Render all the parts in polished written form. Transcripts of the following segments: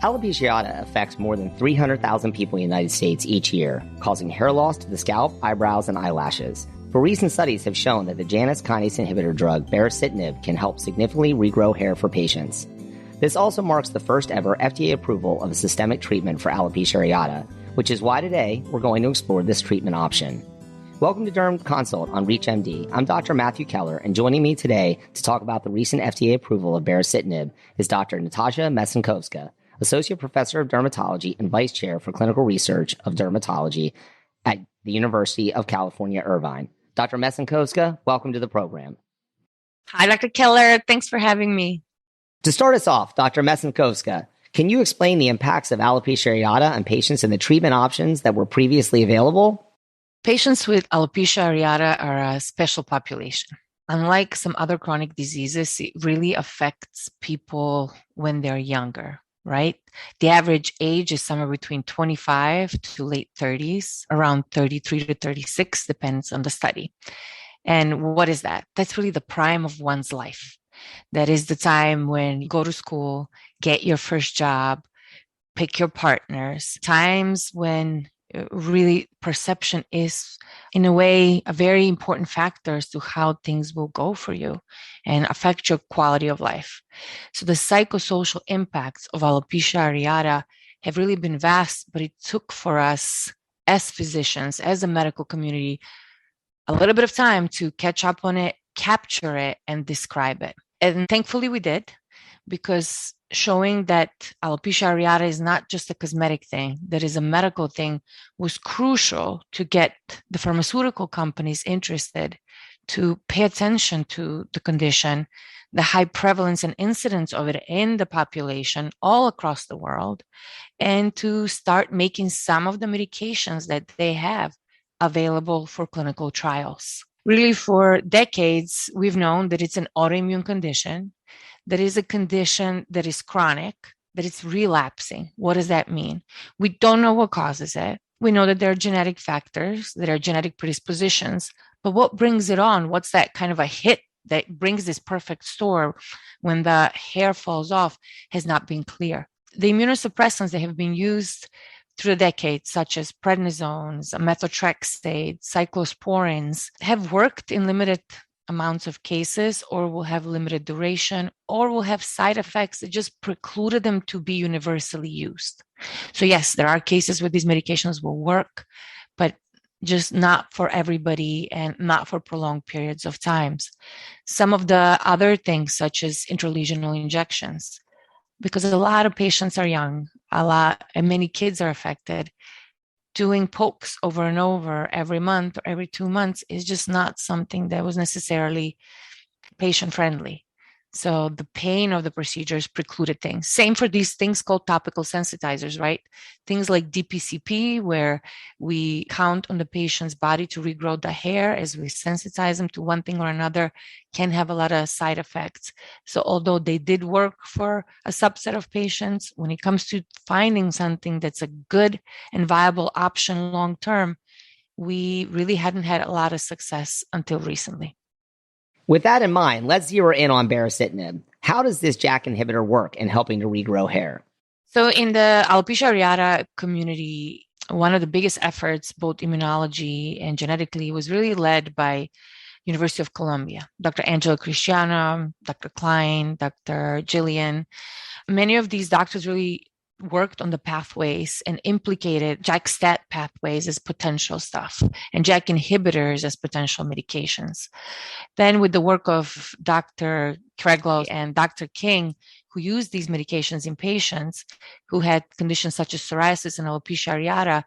Alopecia areata affects more than 300,000 people in the United States each year, causing hair loss to the scalp, eyebrows, and eyelashes. But recent studies have shown that the Janus kinase inhibitor drug baricitinib can help significantly regrow hair for patients. This also marks the first ever FDA approval of a systemic treatment for alopecia areata, which is why today we're going to explore this treatment option. Welcome to Derm Consult on ReachMD. I'm Dr. Matthew Keller, and joining me today to talk about the recent FDA approval of baricitinib is Dr. Natasha Mesinkovska, Associate Professor of Dermatology and Vice Chair for Clinical Research of Dermatology at the University of California Irvine. Dr. Mesinkovska, welcome to the program. Hi, Dr. Keller. Thanks for having me. To start us off, Dr. Mesinkovska, can you explain the impacts of alopecia areata on patients and the treatment options that were previously available? Patients with alopecia areata are a special population. Unlike some other chronic diseases, it really affects people when they're younger, right? The average age is somewhere between 25 to late 30s, around 33 to 36, depends on the study. And what is that? That's really the prime of one's life. That is the time when you go to school, get your first job, pick your partners, times when really perception is, in a way, a very important factor as to how things will go for you and affect your quality of life. So the psychosocial impacts of alopecia areata have really been vast, but it took for us as physicians, as a medical community, a little bit of time to catch up on it, capture it, and describe it. And thankfully we did, because showing that alopecia areata is not just a cosmetic thing, that is a medical thing, was crucial to get the pharmaceutical companies interested to pay attention to the condition, the high prevalence and incidence of it in the population all across the world, and to start making some of the medications that they have available for clinical trials. Really, for decades, we've known that it's an autoimmune condition, that is a condition that is chronic, that it's relapsing. What does that mean? We don't know what causes it. We know that there are genetic factors, that are genetic predispositions, but what brings it on? What's that kind of a hit that brings this perfect storm when the hair falls off has not been clear. The immunosuppressants that have been used through the decades, such as prednisones, methotrexate, cyclosporins, have worked in limited amounts of cases, or will have limited duration, or will have side effects that just precluded them to be universally used. So yes, there are cases where these medications will work, but just not for everybody and not for prolonged periods of times. Some of the other things, such as intralesional injections, because a lot of patients are young, and many kids are affected. Doing pokes over and over every month or every 2 months is just not something that was necessarily patient-friendly. So the pain of the procedures precluded things. Same for these things called topical sensitizers, right? Things like DPCP, where we count on the patient's body to regrow the hair as we sensitize them to one thing or another, can have a lot of side effects. So although they did work for a subset of patients, when it comes to finding something that's a good and viable option long-term, we really hadn't had a lot of success until recently. With that in mind, let's zero in on baricitinib. How does this JAK inhibitor work in helping to regrow hair? So in the alopecia areata community, one of the biggest efforts, both immunology and genetically, was really led by University of Columbia. Dr. Angela Cristiano, Dr. Klein, Dr. Gillian. Many of these doctors really worked on the pathways and implicated JAK-STAT pathways as potential stuff and JAK inhibitors as potential medications. Then with the work of Dr. Craiglow and Dr. King, who used these medications in patients who had conditions such as psoriasis and alopecia areata,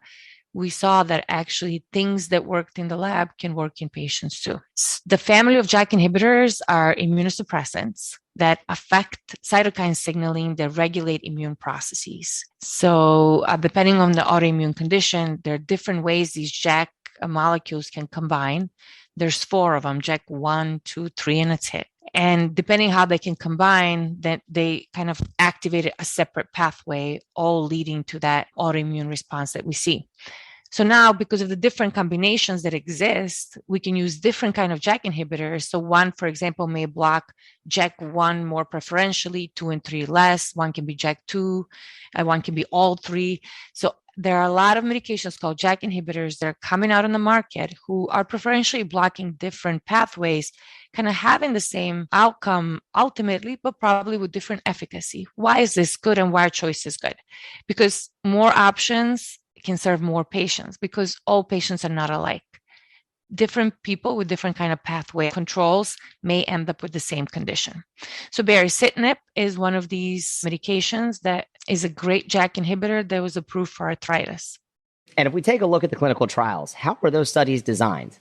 we saw that actually things that worked in the lab can work in patients too. The family of JAK inhibitors are immunosuppressants that affect cytokine signaling that regulate immune processes. So depending on the autoimmune condition, there are different ways these JAK molecules can combine. There's 4 of them, JAK 1, 2, 3, and that's it. And depending how they can combine, that they kind of activate a separate pathway, all leading to that autoimmune response that we see. So now, because of the different combinations that exist, we can use different kind of JAK inhibitors. So one, for example, may block JAK1 more preferentially, 2 and 3 less. One can be JAK2, and one can be all three. So there are a lot of medications called JAK inhibitors that are coming out on the market who are preferentially blocking different pathways, kind of having the same outcome ultimately, but probably with different efficacy. Why is this good and why are choices good? Because more options can serve more patients, because all patients are not alike. Different people with different kind of pathway controls may end up with the same condition. So baricitinib is one of these medications that is a great JAK inhibitor that was approved for arthritis. And if we take a look at the clinical trials, how were those studies designed?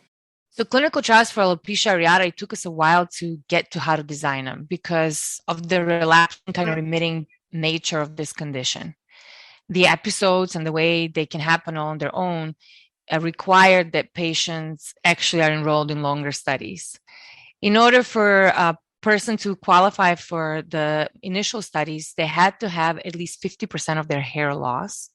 So clinical trials for alopecia areata, it took us a while to get to how to design them because of the relapsing kind of remitting nature of this condition. The episodes and the way they can happen on their own required that patients actually are enrolled in longer studies. In order for a person to qualify for the initial studies, they had to have at least 50% of their hair loss,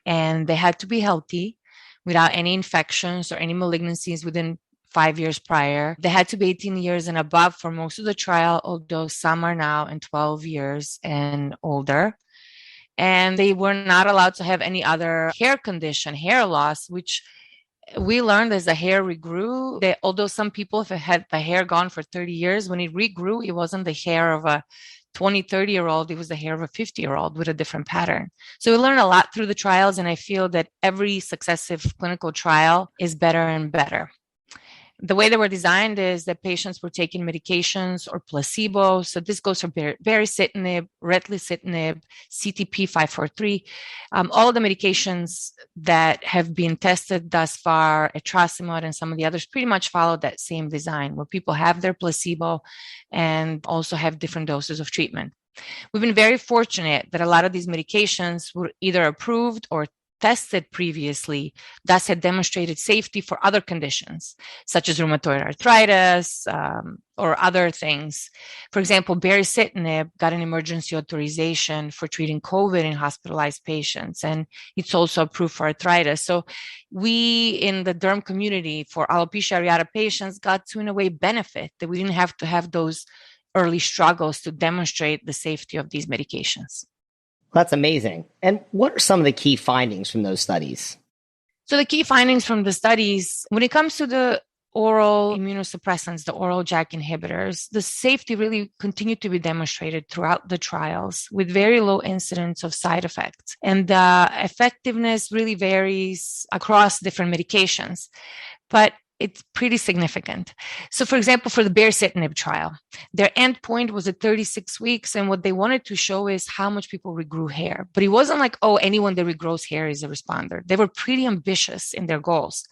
and they had to be healthy without any infections or any malignancies within 5 years prior. They had to be 18 years and above for most of the trial, although some are now in 12 years and older. And they were not allowed to have any other hair condition, hair loss, which we learned as the hair regrew, that although some people have had the hair gone for 30 years, when it regrew, it wasn't the hair of a 20, 30-year-old, it was the hair of a 50-year-old with a different pattern. So we learned a lot through the trials, and I feel that every successive clinical trial is better and better. The way they were designed is that patients were taking medications or placebo. So this goes for baricitinib, retlicitinib, CTP-543. All of the medications that have been tested thus far, etrasimod and some of the others, pretty much follow that same design where people have their placebo and also have different doses of treatment. We've been very fortunate that a lot of these medications were either approved or tested previously, thus had demonstrated safety for other conditions, such as rheumatoid arthritis or other things. For example, baricitinib got an emergency authorization for treating COVID in hospitalized patients, and it's also approved for arthritis. So we in the derm community for alopecia areata patients got to, in a way, benefit that we didn't have to have those early struggles to demonstrate the safety of these medications. That's amazing. And what are some of the key findings from those studies? So the key findings from the studies, when it comes to the oral immunosuppressants, the oral JAK inhibitors, the safety really continued to be demonstrated throughout the trials with very low incidence of side effects. And the effectiveness really varies across different medications, but it's pretty significant. So for example, for the baricitinib trial, their endpoint was at 36 weeks. And what they wanted to show is how much people regrew hair. But it wasn't like, oh, anyone that regrows hair is a responder. They were pretty ambitious in their goals.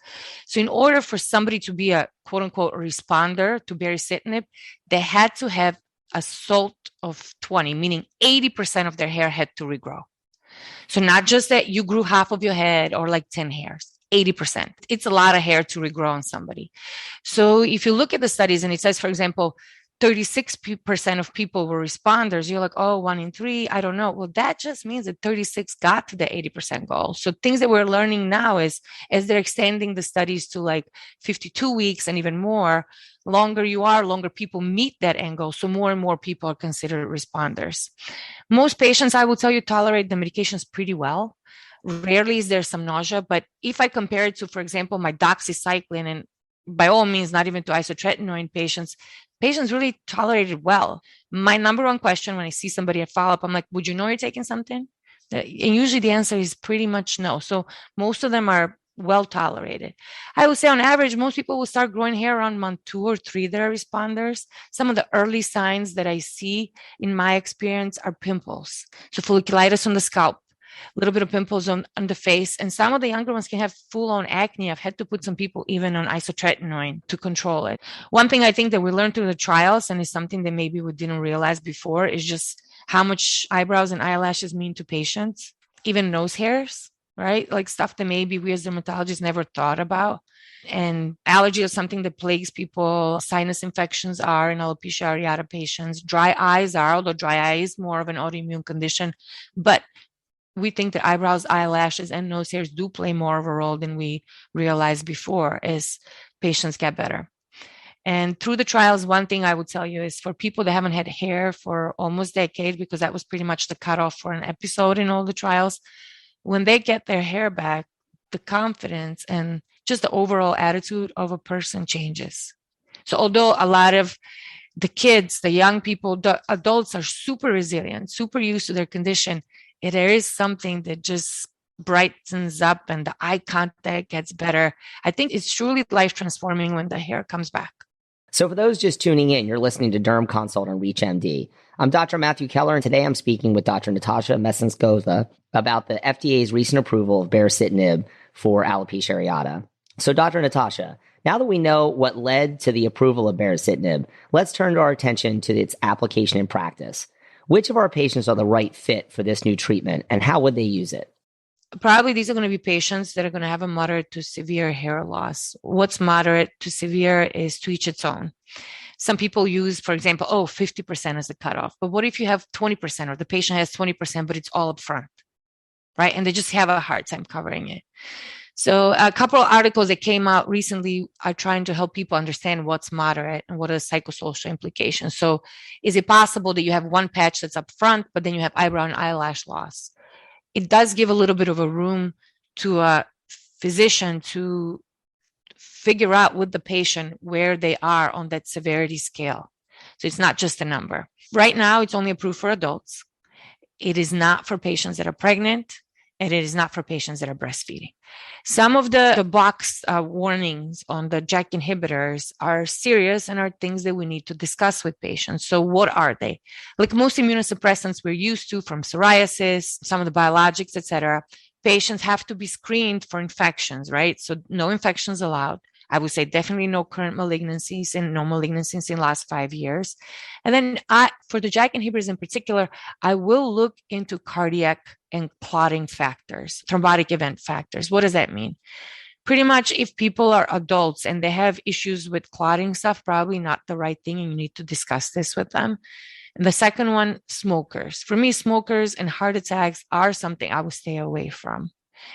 So in order for somebody to be a quote unquote responder to baricitinib, they had to have a SALT of 20, meaning 80% of their hair had to regrow. So not just that you grew half of your head or like 10 hairs. 80%. It's a lot of hair to regrow on somebody. So if you look at the studies and it says, for example, 36% of people were responders, you're like, oh, 1 in 3, I don't know. Well, that just means that 36 got to the 80% goal. So things that we're learning now is as they're extending the studies to like 52 weeks and even more, longer you are, longer people meet that end goal. So more and more people are considered responders. Most patients, I will tell you, tolerate the medications pretty well. Rarely is there some nausea, but if I compare it to, for example, my doxycycline, and by all means, not even to isotretinoin patients really tolerate it well. My number one question when I see somebody at follow-up, I'm like, would you know you're taking something? And usually the answer is pretty much no. So most of them are well tolerated. I would say on average, most people will start growing hair around month 2 or 3 that are responders. Some of the early signs that I see in my experience are pimples. So folliculitis on the scalp, a little bit of pimples on the face, and some of the younger ones can have full-on acne. I've had to put some people even on isotretinoin to control it. One thing I think that we learned through the trials, and is something that maybe we didn't realize before, is just how much eyebrows and eyelashes mean to patients, even nose hairs, right? Like stuff that maybe we as dermatologists never thought about. And allergy is something that plagues people. Sinus infections are in alopecia areata patients. Dry eyes are, although dry eye is more of an autoimmune condition, but We think that eyebrows, eyelashes, and nose hairs do play more of a role than we realized before as patients get better. And through the trials, one thing I would tell you is for people that haven't had hair for almost a decade, because that was pretty much the cutoff for an episode in all the trials, when they get their hair back, the confidence and just the overall attitude of a person changes. So although a lot of the kids, the young people, the adults are super resilient, super used to their condition, there is something that just brightens up and the eye contact gets better. I think it's truly life transforming when the hair comes back. So for those just tuning in, you're listening to Derm Consult on ReachMD. I'm Dr. Matthew Keller, and today I'm speaking with Dr. Natasha Mesinkovska about the FDA's recent approval of baricitinib for alopecia areata. So Dr. Natasha, now that we know what led to the approval of baricitinib, let's turn our attention to its application in practice. Which of our patients are the right fit for this new treatment, and how would they use it? Probably these are going to be patients that are going to have a moderate to severe hair loss. What's moderate to severe is to each its own. Some people use, for example, 50% as the cutoff. But what if you have 20% or the patient has 20%, but it's all up front, right? And they just have a hard time covering it. So a couple of articles that came out recently are trying to help people understand what's moderate and what are the psychosocial implications. So is it possible that you have one patch that's up front, but then you have eyebrow and eyelash loss? It does give a little bit of a room to a physician to figure out with the patient where they are on that severity scale. So it's not just a number. Right now, it's only approved for adults. It is not for patients that are pregnant, and it is not for patients that are breastfeeding. Some of the box warnings on the JAK inhibitors are serious and are things that we need to discuss with patients. So what are they? Like most immunosuppressants we're used to from psoriasis, some of the biologics, etc., patients have to be screened for infections, right? So no infections allowed. I would say definitely no current malignancies and no malignancies in the last 5 years. And then for the JAK inhibitors in particular, I will look into cardiac and clotting factors, thrombotic event factors. What does that mean? Pretty much if people are adults and they have issues with clotting stuff, probably not the right thing, and you need to discuss this with them. And the second one, smokers. For me, smokers and heart attacks are something I would stay away from.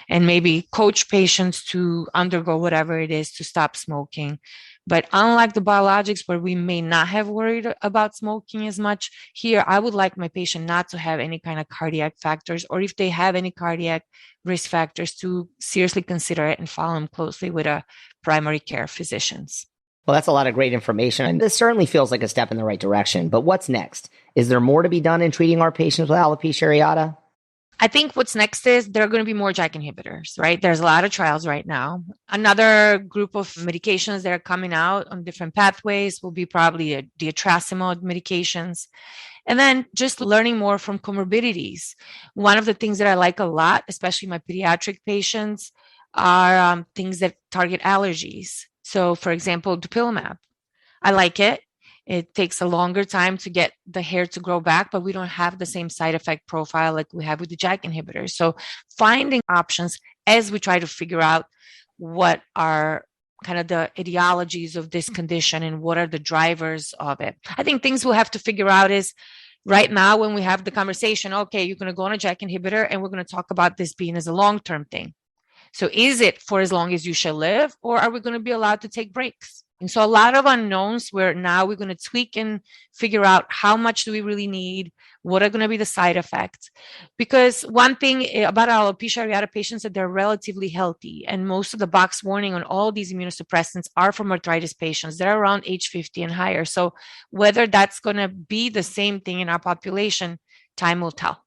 And maybe coach patients to undergo whatever it is to stop smoking. But unlike the biologics where we may not have worried about smoking as much, here I would like my patient not to have any kind of cardiac factors, or if they have any cardiac risk factors, to seriously consider it and follow them closely with a primary care physicians. Well, that's a lot of great information. And this certainly feels like a step in the right direction. But what's next? Is there more to be done in treating our patients with alopecia areata? I think what's next is there are going to be more JAK inhibitors, right? There's a lot of trials right now. Another group of medications that are coming out on different pathways will be probably the etrasimod medications. And then just learning more from comorbidities. One of the things that I like a lot, especially my pediatric patients, are things that target allergies. So for example, dupilumab. I like it. It takes a longer time to get the hair to grow back, but we don't have the same side effect profile like we have with the JAK inhibitors. So finding options as we try to figure out what are kind of the etiologies of this condition and what are the drivers of it. I think things we'll have to figure out is right now when we have the conversation, okay, you're going to go on a JAK inhibitor and we're going to talk about this being as a long-term thing. So is it for as long as you shall live, or are we going to be allowed to take breaks? And so a lot of unknowns where now we're going to tweak and figure out how much do we really need, what are going to be the side effects. Because one thing about alopecia areata patients that they're relatively healthy, and most of the box warning on all these immunosuppressants are from arthritis patients. They're around age 50 and higher. So whether that's going to be the same thing in our population, time will tell.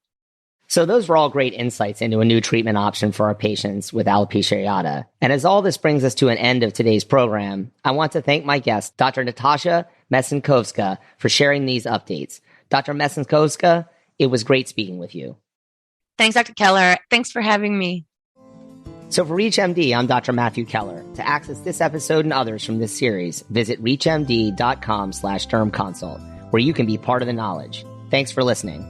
So those were all great insights into a new treatment option for our patients with alopecia areata. And as all this brings us to an end of today's program, I want to thank my guest, Dr. Natasha Mesinkovska, for sharing these updates. Dr. Mesinkovska, it was great speaking with you. Thanks, Dr. Keller. Thanks for having me. So for ReachMD, I'm Dr. Matthew Keller. To access this episode and others from this series, visit reachmd.com/dermconsult, where you can be part of the knowledge. Thanks for listening.